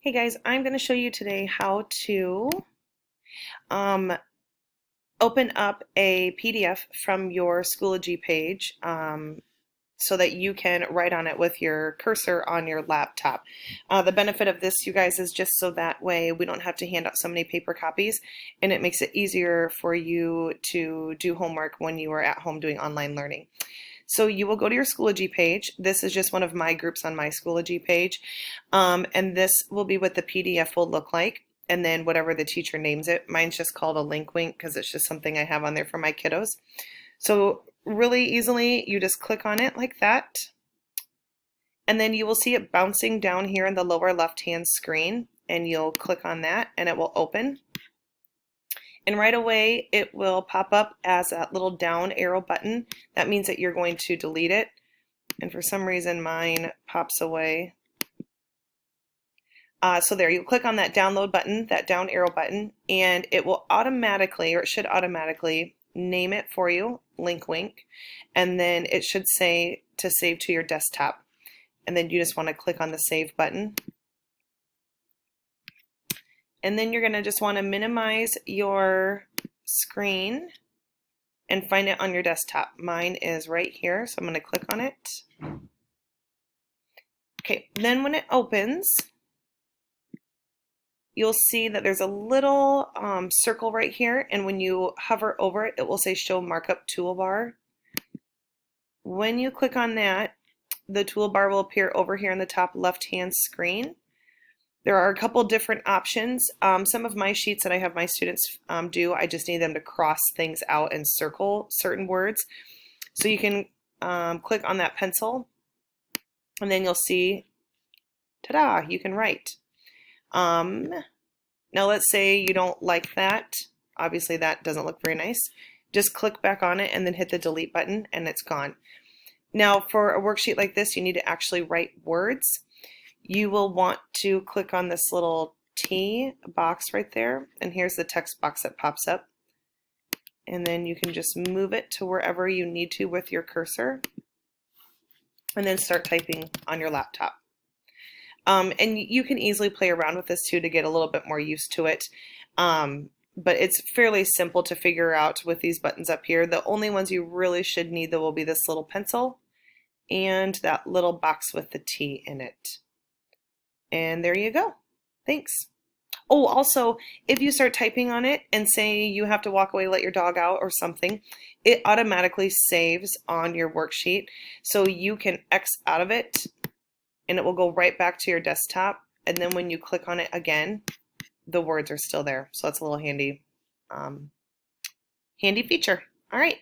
Hey guys, I'm going to show you today how to um, open up a PDF from your Schoology page so that you can write on it with your cursor on your laptop. The benefit of this, you guys, is just so that way we don't have to hand out so many paper copies, and it makes it easier for you to do homework when you are at home doing online learning. So you will go to your Schoology page. This is just one of my groups on my Schoology page. And this will be what the PDF will look like. And then whatever the teacher names it. Mine's just called a link wink because it's just something I have on there for my kiddos. So really easily, you just click on it like that. And then you will see it bouncing down here in the lower left-hand screen. And you'll click on that and it will open. And right away, it will pop up as that little down arrow button. That means that you're going to delete it. And for some reason, mine pops away. So there, you click on that download button, that down arrow button, and it will automatically, or it should automatically, name it for you, link wink, and then it should say to save to your desktop. And then you just want to click on the save button. And then you're going to just want to minimize your screen and find it on your desktop. Mine is right here, so I'm going to click on it. Okay, then when it opens, you'll see that there's a little circle right here, and when you hover over it, it will say Show Markup Toolbar. When you click on that, the toolbar will appear over here in the top left-hand screen. There are a couple different options. Some of my sheets that I have my students do, I just need them to cross things out and circle certain words. So you can click on that pencil, and then you'll see, ta-da, you can write. Now let's say you don't like that. Obviously that doesn't look very nice. Just click back on it and then hit the delete button and it's gone. Now for a worksheet like this, you need to actually write words. You will want to click on this little T box right there, and here's the text box that pops up. And then you can just move it to wherever you need to with your cursor and then start typing on your laptop. And you can easily play around with this too to get a little bit more used to it. But it's fairly simple to figure out with these buttons up here. The only ones you really should need though will be this little pencil and that little box with the T in it. And there you go. Thanks. Oh, also, if you start typing on it and say you have to walk away, let your dog out or something, it automatically saves on your worksheet. So you can X out of it and it will go right back to your desktop. And then when you click on it again, the words are still there. So that's a little handy, handy feature. All right.